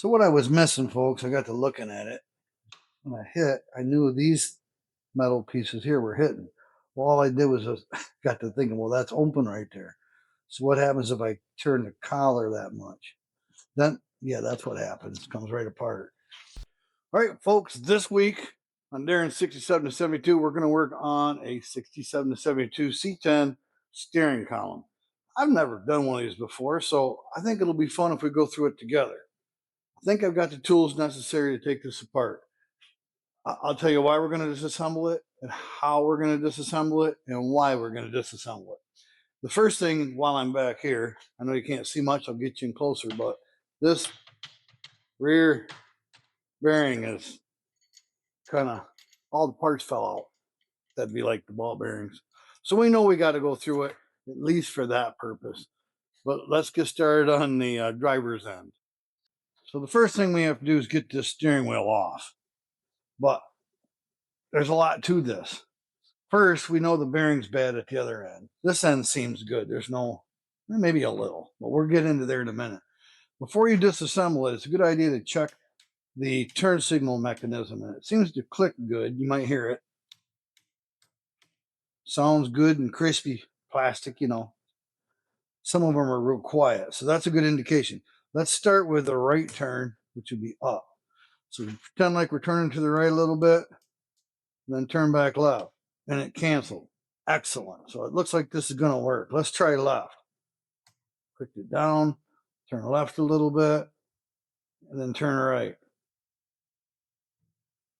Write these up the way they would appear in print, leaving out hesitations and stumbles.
So what I was missing, folks, I got to looking at it. When I hit, I knew these metal pieces here were hitting. Well, all I did was got to thinking, well, that's open right there. So what happens if I turn the collar that much? Then, yeah, that's what happens. It comes right apart. All right, folks, this week on Darren 67 to 72, we're going to work on a 67 to 72 C10 steering column. I've never done one of these before, so I think it'll be fun if we go through it together. I think I've got the tools necessary to take this apart. I'll tell you why we're going to disassemble it and how we're going to disassemble it and why we're going to disassemble it. The first thing while I'm back here, I know you can't see much, I'll get you in closer, but this rear bearing is kind of, all the parts fell out. That'd be like the ball bearings. So we know we got to go through it, at least for that purpose. But let's get started on the driver's end. So the first thing we have to do is get this steering wheel off. But there's a lot to this. First, we know the bearing's bad at the other end. This end seems good. There's no, maybe a little, but we'll get into there in a minute. Before you disassemble it, it's a good idea to check the turn signal mechanism. And it seems to click good. You might hear it. Sounds good and crispy plastic, you know. Some of them are real quiet, so that's a good indication. Let's start with the right turn, which would be up. So pretend like we're turning to the right a little bit, then turn back left, and it canceled. Excellent. So it looks like this is going to work. Let's try left. Click it down, turn left a little bit, and then turn right.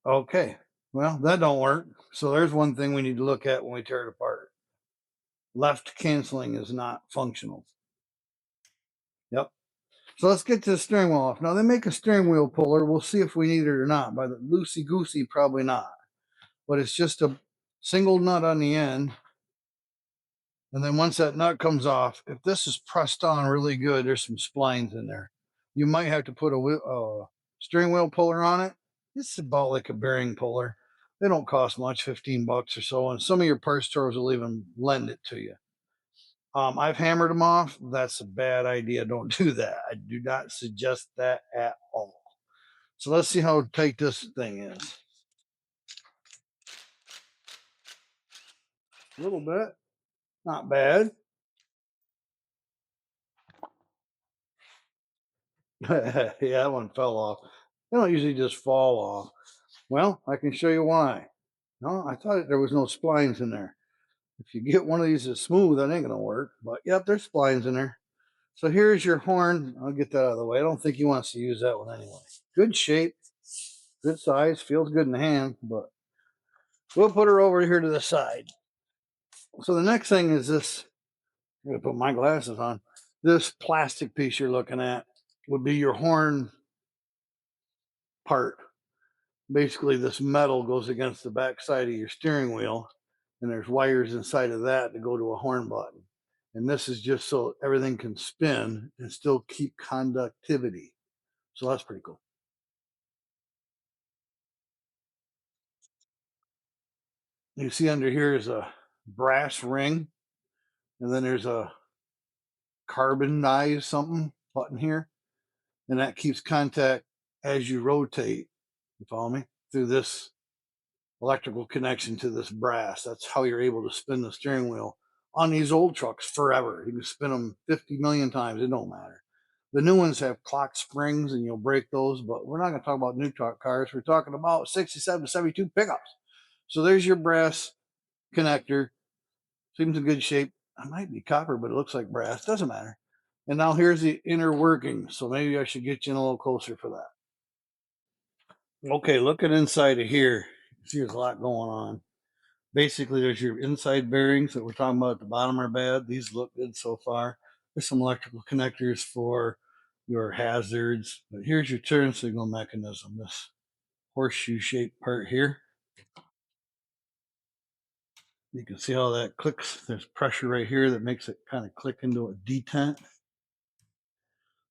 Okay, well, that don't work. So there's one thing we need to look at when we tear it apart. Left canceling is not functional. Yep. So let's get to the steering wheel off. Now they make a steering wheel puller. We'll see if we need it or not. By the loosey-goosey, probably not. But it's just a single nut on the end. And then once that nut comes off, if this is pressed on really good, there's some splines in there. You might have to put a steering wheel puller on it. It's about like a bearing puller. They don't cost much, 15 bucks or so. And some of your parts stores will even lend it to you. I've hammered them off. That's a bad idea. Don't do that. I do not suggest that at all. So let's see how tight this thing is. A little bit. Not bad. Yeah, that one fell off. They don't usually just fall off. Well, I can show you why. No, I thought there was no splines in there. If you get one of these that's smooth, that ain't going to work. But yep, there's splines in there. So here's your horn. I'll get that out of the way. I don't think he wants to use that one anyway. Good shape, good size, feels good in the hand, but we'll put her over here to the side. So the next thing is this. I'm going to put my glasses on. This plastic piece you're looking at would be your horn part. Basically, this metal goes against the back side of your steering wheel, and there's wires inside of that to go to a horn button. And this is just so everything can spin and still keep conductivity. So that's pretty cool. You see under here is a brass ring, and then there's a carbonized something button here, and that keeps contact as you rotate, you follow me, through this electrical connection to this brass. That's how you're able to spin the steering wheel on these old trucks forever. You can spin them 50 million times, it don't matter. The new ones have clock springs and you'll break those, but we're not going to talk about new truck cars. We're talking about 67 to 72 pickups. So there's your brass connector. Seems in good shape. It might be copper, but it looks like brass. Doesn't matter. And now here's the inner working. So maybe I should get you in a little closer for that. Okay, looking inside of here, you see there's a lot going on. Basically, there's your inside bearings that we're talking about at the bottom are bad. These look good so far. There's some electrical connectors for your hazards. But here's your turn signal mechanism, this horseshoe-shaped part here. You can see how that clicks. There's pressure right here that makes it kind of click into a detent.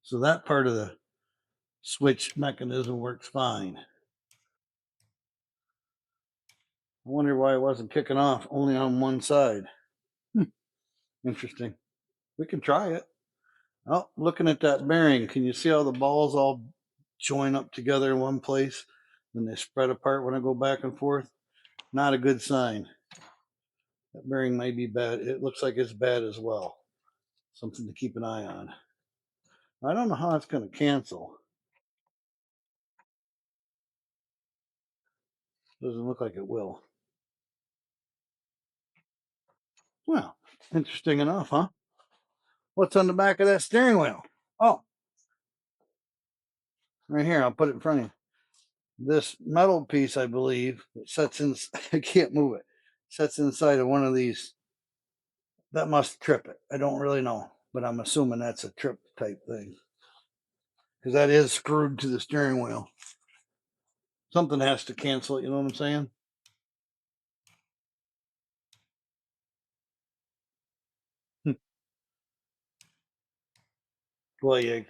So that part of the switch mechanism works fine. I wonder why it wasn't kicking off only on one side. Interesting. We can try it. Oh, looking at that bearing, can you see how the ball's all join up together in one place, then they spread apart when I go back and forth. Not a good sign. That bearing may be bad. It looks like it's bad as well. Something to keep an eye on. I don't know how it's going to cancel. Doesn't look like it will. Well, interesting enough, huh? What's on the back of that steering wheel? Oh, right here. I'll put it in front of you. This metal piece, I believe, that sets in. I can't move it. Sets inside of one of these. That must trip it. I don't really know, but I'm assuming that's a trip type thing because that is screwed to the steering wheel. Something has to cancel it. You know what I'm saying? Well, you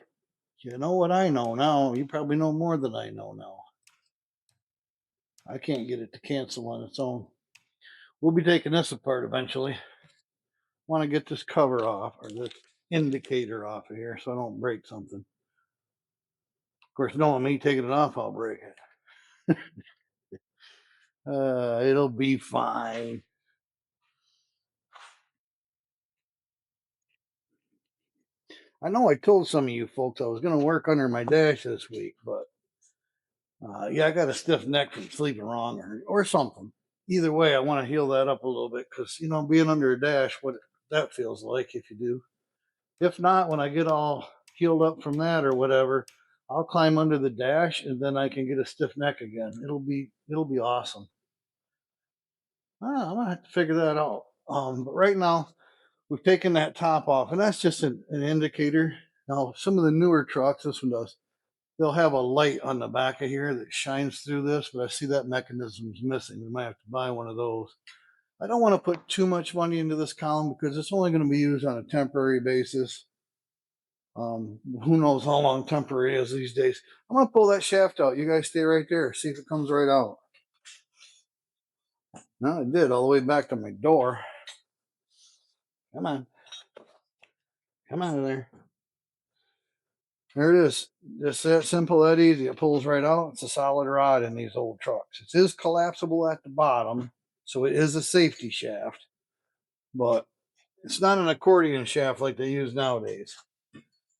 know what I know now. You probably know more than I know now. I can't get it to cancel on its own. We'll be taking this apart eventually. Want to get this cover off or this indicator off of here so I don't break something. Of course, knowing me taking it off, I'll break it. It'll be fine. I know I told some of you folks I was going to work under my dash this week, but yeah, I got a stiff neck from sleeping wrong or something. Either way, I want to heal that up a little bit because, you know, being under a dash, what that feels like if you do. If not, when I get all healed up from that or whatever, I'll climb under the dash and then I can get a stiff neck again. It'll be awesome. I'm gonna have to figure that out. But right now we've taken that top off, and that's just an indicator. Now some of the newer trucks, this one does, they'll have a light on the back of here that shines through this, but I see that mechanism's missing. We might have to buy one of those. I don't want to put too much money into this column because it's only going to be used on a temporary basis. Who knows how long temporary is these days. I'm going to pull that shaft out. You guys stay right there. See if it comes right out. No, it did all the way back to my door. Come on. Come out of there. There it is. Just that simple, that easy. It pulls right out. It's a solid rod in these old trucks. It is collapsible at the bottom, so it is a safety shaft, but it's not an accordion shaft like they use nowadays.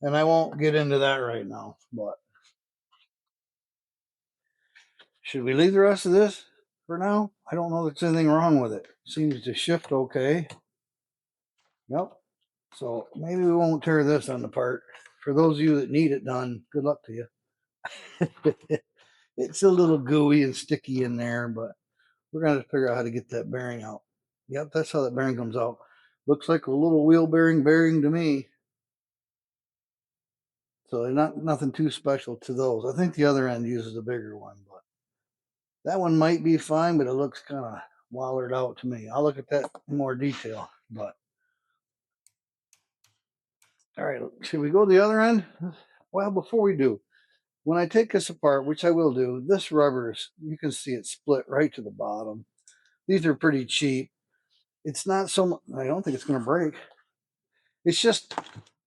And I won't get into that right now, but should we leave the rest of this for now? I don't know if there's anything wrong with it. Seems to shift okay. Yep. So maybe we won't tear this on apart. For those of you that need it done, good luck to you. It's a little gooey and sticky in there, but we're going to figure out how to get that bearing out. Yep, that's how that bearing comes out. Looks like a little wheel bearing to me. So nothing too special to those. I think the other end uses a bigger one, but that one might be fine, but it looks kind of wallered out to me. I'll look at that in more detail. But all right, should we go to the other end? Well, before we do, when I take this apart, which I will do, this rubber is, you can see it split right to the bottom. These are pretty cheap. It's not so much, I don't think it's going to break. It's just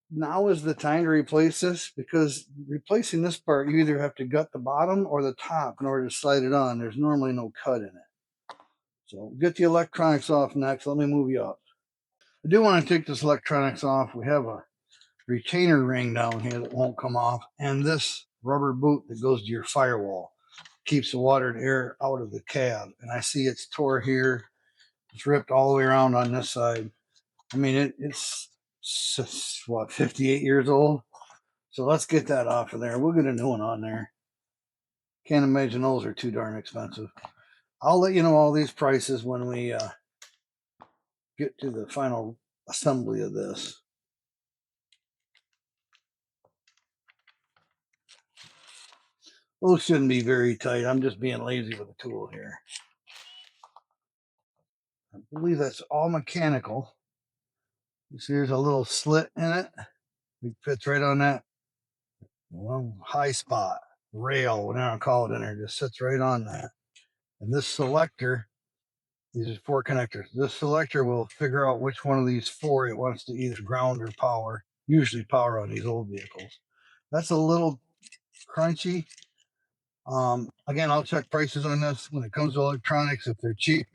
now is the time to replace this because replacing this part, you either have to gut the bottom or the top in order to slide it on. There's normally no cut in it. So get the electronics off next. Let me move you up. I do want to take this electronics off. We have a retainer ring down here that won't come off, and this rubber boot that goes to your firewall keeps the water and air out of the cab. And I see it's tore here. It's ripped all the way around on this side. I mean, it's what, 58 years old? So let's get that off of there. We'll get a new one on there. Can't imagine those are too darn expensive. I'll let you know all these prices when we get to the final assembly of this. Those shouldn't be very tight. I'm just being lazy with the tool here. I believe that's all mechanical. You see there's a little slit in it. It fits right on that high spot, rail, whatever I call it in there. Just sits right on that. And this selector, these are 4 connectors. This selector will figure out which one of these 4 it wants to either ground or power, usually power on these old vehicles. That's a little crunchy. Again, I'll check prices on this when it comes to electronics. If they're cheap,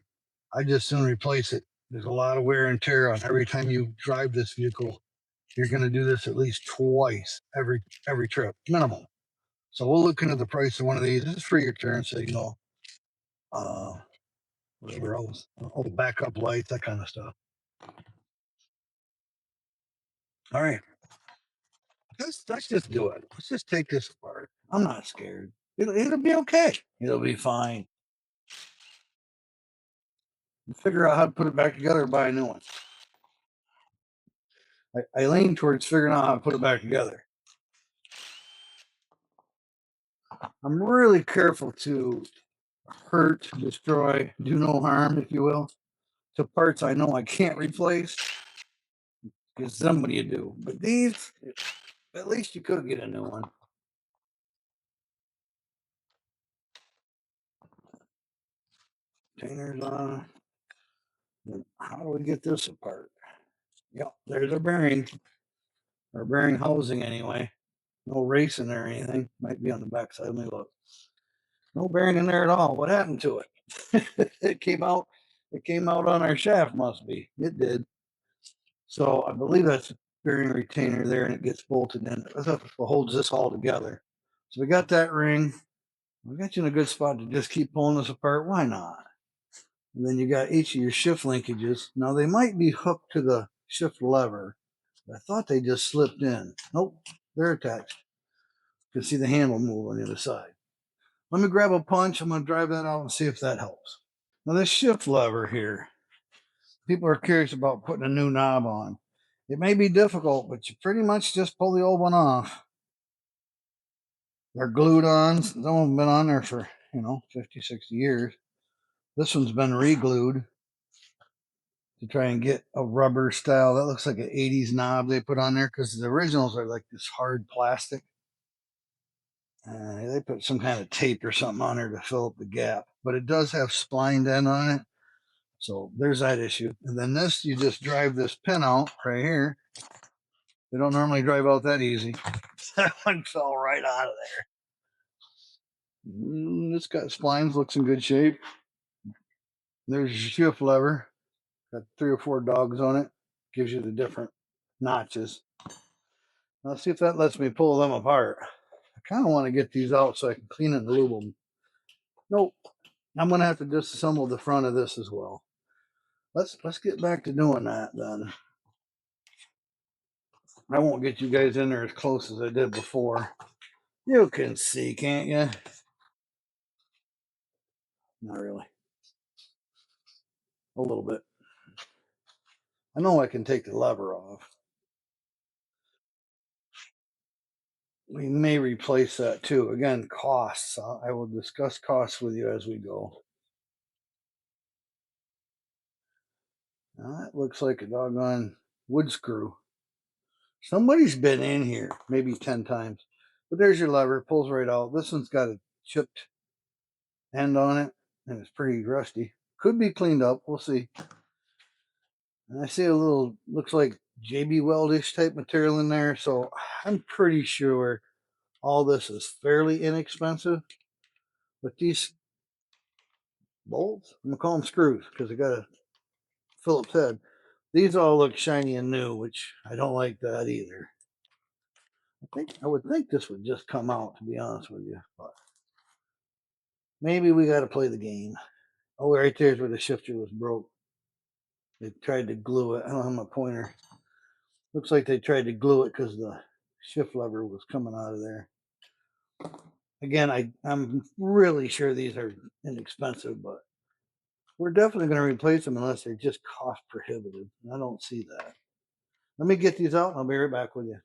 I just soon replace it. There's a lot of wear and tear on every time you drive this vehicle. You're going to do this at least twice every trip, minimum. So we'll look into the price of one of these. This is for your turn signal, whatever else, all the backup lights, that kind of stuff. All right, let's just do it. Let's just take this apart. I'm not scared. It'll be okay. It'll be fine. Figure out how to put it back together or buy a new one. I lean towards figuring out how to put it back together. I'm really careful to hurt, destroy, do no harm, if you will, to parts I know I can't replace because somebody would do. But these, at least you could get a new one. Containers on. Then how do we get this apart? Yep, there's a bearing, or bearing housing anyway. No racing or anything. Might be on the back side. Let me look. No bearing in there at all. What happened to it? It came out. It came out on our shaft. Must be. It did. So I believe that's a bearing retainer there, and it gets bolted in. That's what holds this all together. So we got that ring. We got you in a good spot to just keep pulling this apart. Why not? And then you got each of your shift linkages. Now they might be hooked to the shift lever. I thought they just slipped in. Nope, they're attached. You can see the handle move on the other side. Let me grab a punch. I'm going to drive that out and see if that helps. Now this shift lever here, people are curious about putting a new knob on. It may be difficult, but you pretty much just pull the old one off. They're glued on. Some of them have been on there for, 50, 60 years. This one's been re-glued to try and get a rubber style. That looks like an 80s knob they put on there because the originals are like this hard plastic. They put some kind of tape or something on there to fill up the gap. But it does have splined end on it. So there's that issue. And then this, you just drive this pin out right here. They don't normally drive out that easy. That one fell right out of there. It's got splines, looks in good shape. There's your shift lever. Got 3 or 4 dogs on it. Gives you the different notches. Let's see if that lets me pull them apart. I kind of want to get these out so I can clean and lube them. Nope. I'm going to have to disassemble the front of this as well. Let's get back to doing that then. I won't get you guys in there as close as I did before. You can see, can't you? Not really. A little bit. I know I can take the lever off. We may replace that too. Again, costs. I will discuss costs with you as we go. Now that looks like a doggone wood screw. Somebody's been in here maybe 10 times. But there's your lever. Pulls right out. This one's got a chipped end on it, and it's pretty rusty. Could be cleaned up. We'll see. And I see a little, looks like JB Weldish type material in there. So I'm pretty sure all this is fairly inexpensive. But these bolts, I'm going to call them screws because they got a Phillips head. These all look shiny and new, which I don't like that either. I would think this would just come out, to be honest with you. But maybe we got to play the game. Oh, right there's where the shifter was broke. They tried to glue it. I don't have my pointer. Looks like they tried to glue it because the shift lever was coming out of there. Again, I'm really sure these are inexpensive, but we're definitely going to replace them unless they're just cost prohibitive. And I don't see that. Let me get these out and I'll be right back with you.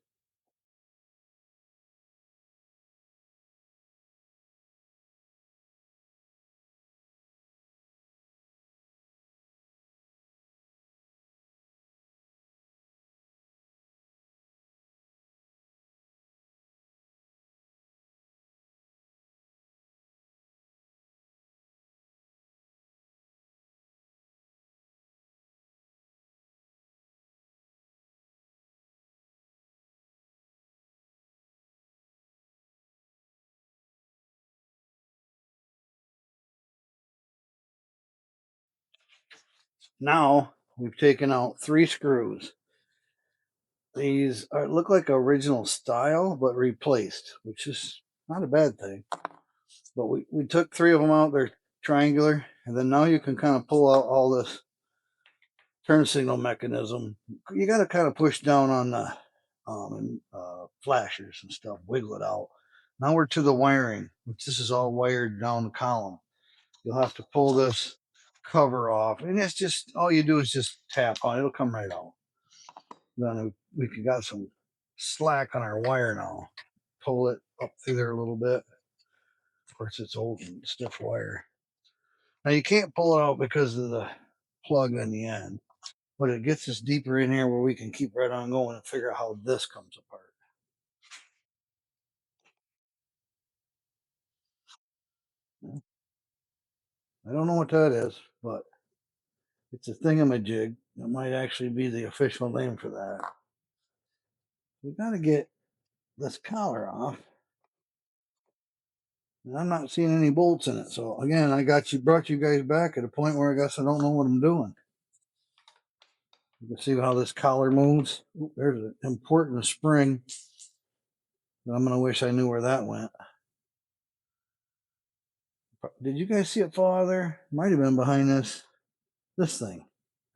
Now we've taken out 3 screws. These look like original style, but replaced, which is not a bad thing. But we took 3 of them out. They're triangular. And then now you can kind of pull out all this turn signal mechanism. You got to kind of push down on the flashers and stuff, wiggle it out. Now we're to the wiring, which this is all wired down the column. You'll have to pull this cover off, and it's just all you do is just tap on it. It'll come right out. Then we got some slack on our wire now. Pull it up through there a little bit. Of course, it's old and stiff wire. Now you can't pull it out because of the plug on the end, but it gets us deeper in here where we can keep right on going and figure out how this comes apart. I don't know what that is, but it's a thingamajig. It might actually be the official name for that. We got to get this collar off. And I'm not seeing any bolts in it. So again, brought you guys back at a point where I guess I don't know what I'm doing. You can see how this collar moves. Ooh, there's an important spring. I'm gonna wish I knew where that went. Did you guys see it fall out of there? Might have been behind this thing.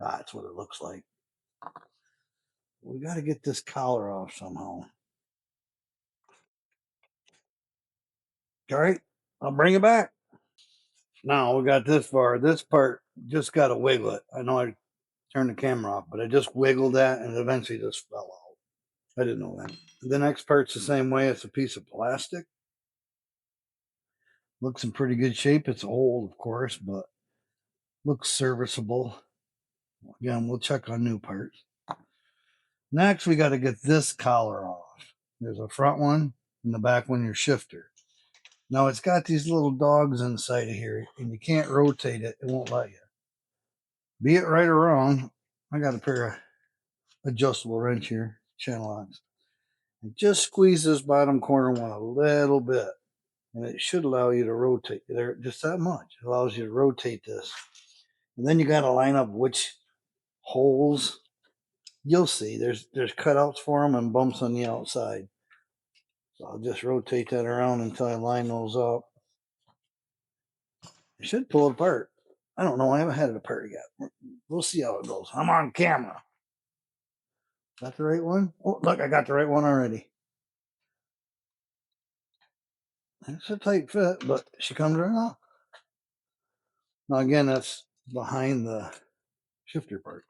Ah, that's what it looks like. We got to get this collar off somehow. All right, I'll bring it back. Now we got this far. This part just got to wiggle it. I know I turned the camera off, but I just wiggled that and it eventually just fell out. I didn't know that. The next part's the same way. It's a piece of plastic. Looks in pretty good shape. It's old, of course, but looks serviceable. Again, we'll check on new parts. Next, we got to get this collar off. There's a front one and the back one, your shifter. Now it's got these little dogs inside of here, and you can't rotate it. It won't let you. Be it right or wrong, I got a pair of adjustable wrench here, channel locks. And just squeeze this bottom corner one a little bit, and it should allow you to rotate there just that much. It allows you to rotate this. And then you got to line up which holes. You'll see there's cutouts for them and bumps on the outside. So I'll just rotate that around until I line those up. It should pull it apart. I don't know. I haven't had it apart yet. We'll see how it goes. I'm on camera. Got the right one? Oh, look, I got the right one already. It's a tight fit, but she comes right off. Now, again, that's behind the shifter part.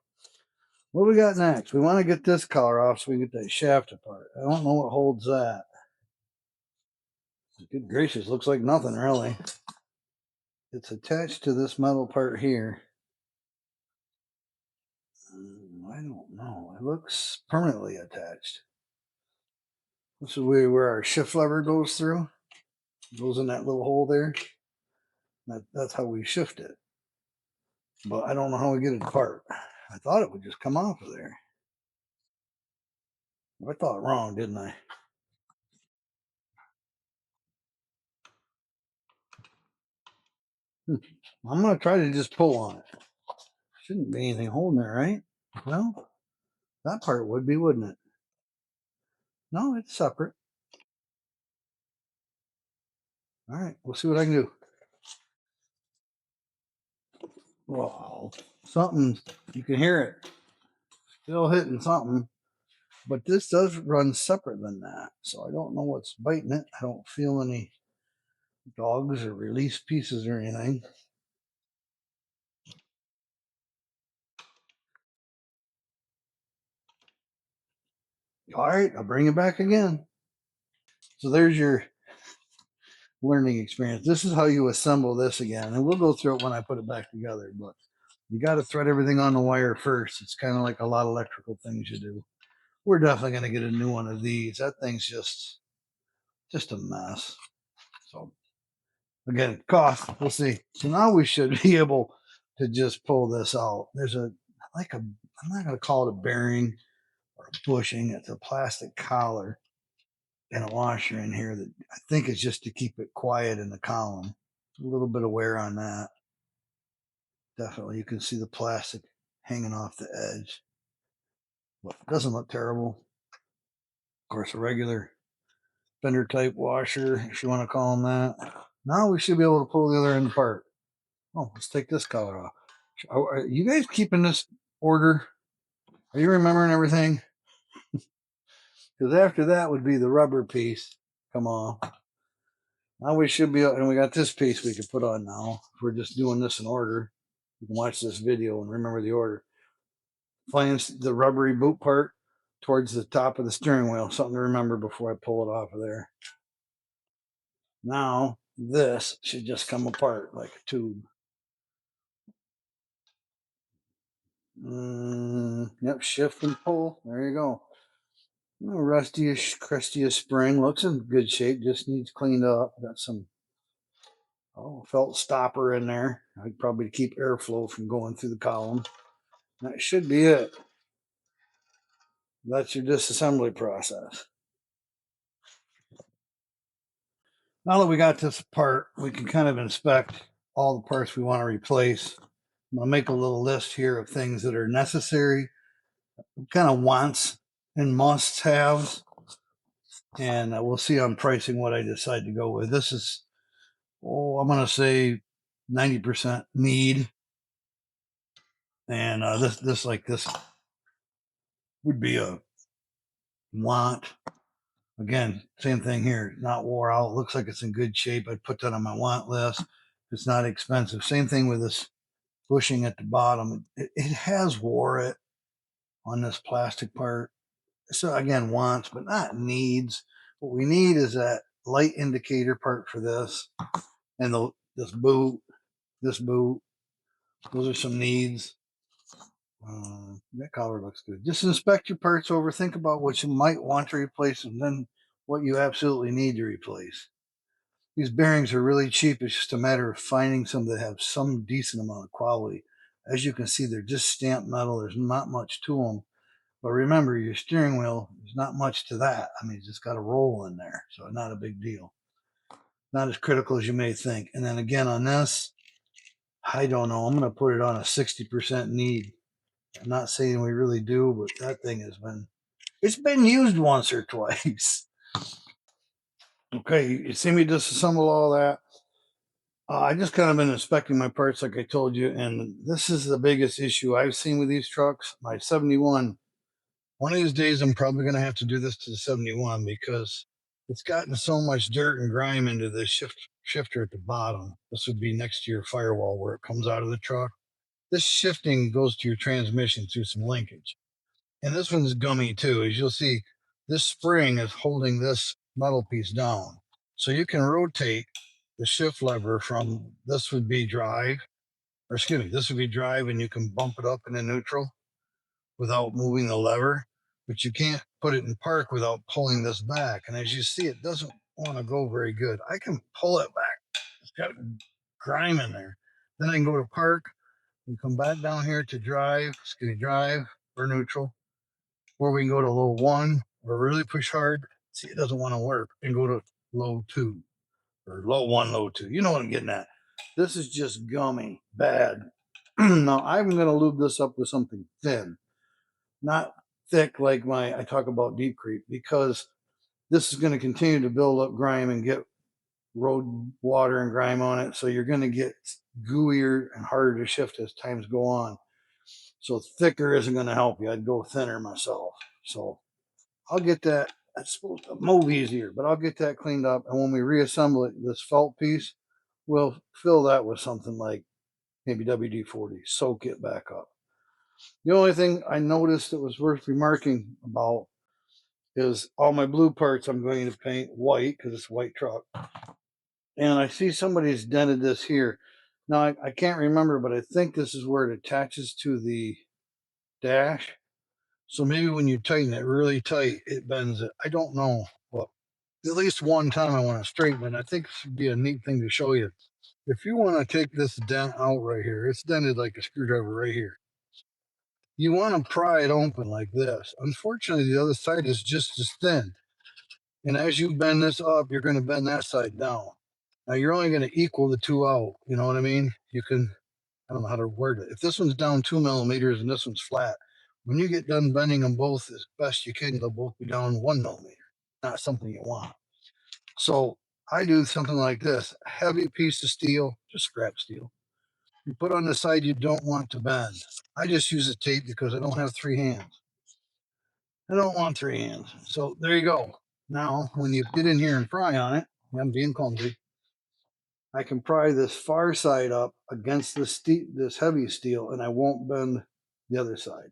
What do we got next? We want to get this collar off so we can get that shaft apart. I don't know what holds that. Good gracious, looks like nothing really. It's attached to this metal part here. I don't know. It looks permanently attached. This is where our shift lever goes through. It goes in that little hole there. That's how we shift it. But I don't know how we get it apart. I thought it would just come off of there. I thought wrong, didn't I? I'm going to try to just pull on it. Shouldn't be anything holding it, right? Well, that part would be, wouldn't it? No, it's separate. All right, we'll see what I can do. Well, something, you can hear it. Still hitting something. But this does run separate than that. So I don't know what's biting it. I don't feel any dogs or release pieces or anything. All right, I'll bring it back again. So there's your learning experience. This is how you assemble this again. And we'll go through it when I put it back together. But you got to thread everything on the wire first. It's kind of like a lot of electrical things you do. We're definitely going to get a new one of these. That thing's just a mess. So again, cost, we'll see. So now we should be able to just pull this out. There's I'm not going to call it a bearing or a bushing. It's a plastic collar and a washer in here that I think is just to keep it quiet in the column. A little bit of wear on that. Definitely, you can see the plastic hanging off the edge. But it doesn't look terrible. Of course, a regular fender type washer, if you want to call them that. Now we should be able to pull the other end apart. Oh, let's take this color off. Are you guys keeping this order? Are you remembering everything? Because after that would be the rubber piece. Come on. Now we should be, and we got this piece we can put on now. If we're just doing this in order, you can watch this video and remember the order. Flange the rubbery boot part towards the top of the steering wheel. Something to remember before I pull it off of there. Now this should just come apart like a tube. Yep, shift and pull. There you go. Rustyish, crustiest spring. Looks in good shape. Just needs cleaned up. Got some felt stopper in there. I'd probably keep airflow from going through the column. That should be it. That's your disassembly process. Now that we got this part, we can kind of inspect all the parts we want to replace. I'm going to make a little list here of things that are necessary, kind of wants and must-haves, and we'll see on pricing what I decide to go with. This is, I'm going to say 90% need, and this would be a want. Again, same thing here. Not wore out. Looks like it's in good shape. I'd put that on my want list. It's not expensive. Same thing with this bushing at the bottom. It has wore it on this plastic part. So again, wants, but not needs. What we need is that light indicator part for this, and this boot. Those are some needs. That color looks good. Just inspect your parts over. Think about what you might want to replace, and then what you absolutely need to replace. These bearings are really cheap. It's just a matter of finding some that have some decent amount of quality. As you can see, they're just stamped metal. There's not much to them. But remember, your steering wheel, there's not much to that. I mean, it's just got a roll in there, so not a big deal. Not as critical as you may think. And then again on this, I don't know. I'm going to put it on a 60% need. I'm not saying we really do, but that thing it's been used once or twice. Okay, you see me disassemble all that. I just kind of been inspecting my parts like I told you, and this is the biggest issue I've seen with these trucks. My 71, one of these days I'm probably going to have to do this to the 71 because it's gotten so much dirt and grime into the shifter at the bottom. This would be next to your firewall where it comes out of the truck. This shifting goes to your transmission through some linkage. And this one's gummy too. As you'll see, this spring is holding this metal piece down. So you can rotate the shift lever from, this would be drive, this would be drive, and you can bump it up into neutral without moving the lever, but you can't put it in park without pulling this back. And as you see, it doesn't want to go very good. I can pull it back. It's got grime in there. Then I can go to park and come back down here to drive or neutral, where we can go to low 1 or really push hard. See, it doesn't want to work, and go to low 2 or low 1, low 2. You know what I'm getting at. This is just gummy, bad. Now I'm going to lube this up with something thin, not thick like I talk about deep creep, because this is going to continue to build up grime and get road water and grime on it. So you're going to get gooier and harder to shift as times go on. So thicker isn't going to help you. I'd go thinner myself. So I'll get that. It's supposed to move easier, but I'll get that cleaned up. And when we reassemble it, this felt piece, we'll fill that with something like maybe WD-40, soak it back up. The only thing I noticed that was worth remarking about is all my blue parts I'm going to paint white because it's a white truck. And I see somebody's dented this here. Now, I can't remember, but I think this is where it attaches to the dash. So maybe when you tighten it really tight, it bends it. I don't know. But at least one time I want to straighten it. I think this would be a neat thing to show you. If you want to take this dent out right here, it's dented like a screwdriver right here. You want to pry it open like this. Unfortunately, the other side is just as thin. And as you bend this up, you're going to bend that side down. Now, you're only going to equal the two out. You know what I mean? You can I don't know how to word it. If this one's down 2 millimeters and this one's flat, when you get done bending them both as best you can, they'll both be down 1 millimeter. Not something you want. So I do something like this: a heavy piece of steel, just scrap steel. You put on the side you don't want to bend. I just use a tape because I don't have 3 hands. I don't want 3 hands. So there you go. Now, when you get in here and pry on it, I'm being clumsy. I can pry this far side up against this heavy steel, and I won't bend the other side.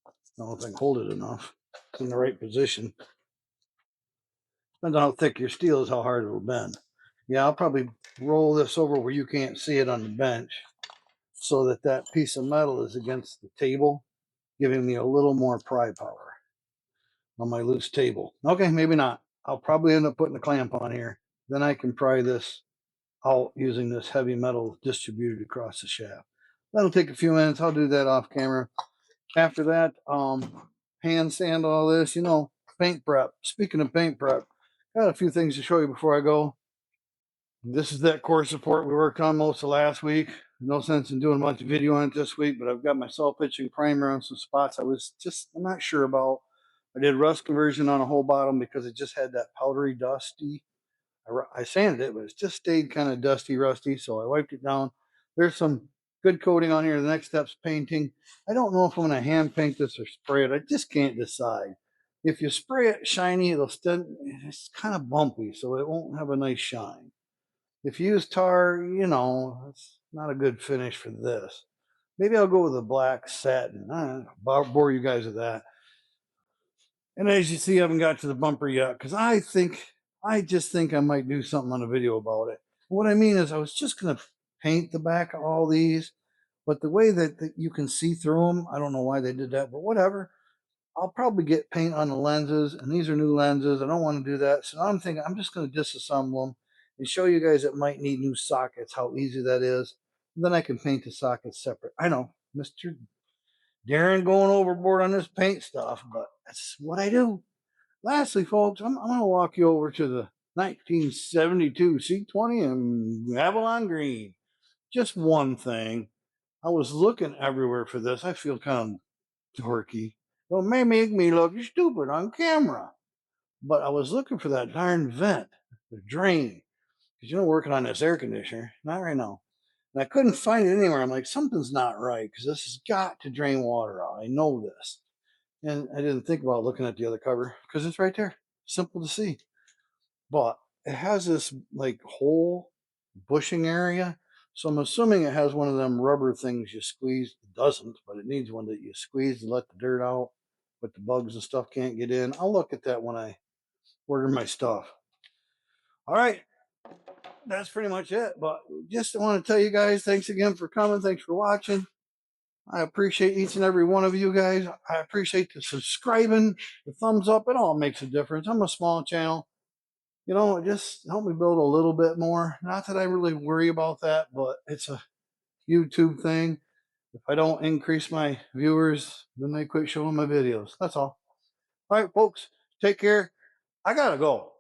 I don't know if I can hold it enough. It's in the right position. Depends on how thick your steel is, how hard it'll bend. Yeah, I'll probably roll this over where you can't see it on the bench so that that piece of metal is against the table, giving me a little more pry power on my loose table. Okay, maybe not. I'll probably end up putting a clamp on here. Then I can pry this out using this heavy metal distributed across the shaft. That'll take a few minutes. I'll do that off camera. After that, hand sand all this, paint prep. Speaking of paint prep, got a few things to show you before I go. This is that core support we worked on most of last week. No sense in doing a bunch of video on it this week, but I've got my self-pitching primer on some spots I'm not sure about. I did rust conversion on a whole bottom because it just had that powdery dusty. I sanded it, but it's just stayed kind of dusty, rusty, so I wiped it down. There's some good coating on here. The next step's painting. I don't know if I'm going to hand paint this or spray it. I just can't decide. If you spray it shiny, it's kind of bumpy, so it won't have a nice shine. If you use tar, it's not a good finish for this. Maybe I'll go with a black satin. I'll bore you guys with that. And as you see, I haven't got to the bumper yet because I just think I might do something on a video about it. What I mean is I was just going to paint the back of all these, but the way that you can see through them, I don't know why they did that, but whatever. I'll probably get paint on the lenses, and these are new lenses. I don't want to do that. So I'm thinking I'm just going to disassemble them and show you guys that might need new sockets, how easy that is. And then I can paint the sockets separate. I know, Mr. Darren going overboard on this paint stuff, but that's what I do. Lastly, folks, I'm going to walk you over to the 1972 C20 in Avalon Green. Just one thing. I was looking everywhere for this. I feel kind of dorky. Well, it may make me look stupid on camera. But I was looking for that darn vent, the drain. Because working on this air conditioner. Not right now. And I couldn't find it anywhere. I'm like, something's not right because this has got to drain water out. I know this. And I didn't think about looking at the other cover because it's right there. Simple to see. But it has this like whole bushing area. So I'm assuming it has one of them rubber things you squeeze. It doesn't, but it needs one that you squeeze to let the dirt out, but the bugs and stuff can't get in. I'll look at that when I order my stuff. All right. That's pretty much it. But just want to tell you guys, thanks again for coming. Thanks for watching. I appreciate each and every one of you guys. I appreciate the subscribing, the thumbs up. It all makes a difference. I'm a small channel. Just help me build a little bit more. Not that I really worry about that, but it's a YouTube thing. If I don't increase my viewers, then they quit showing my videos. That's all. All right, folks, take care. I got to go.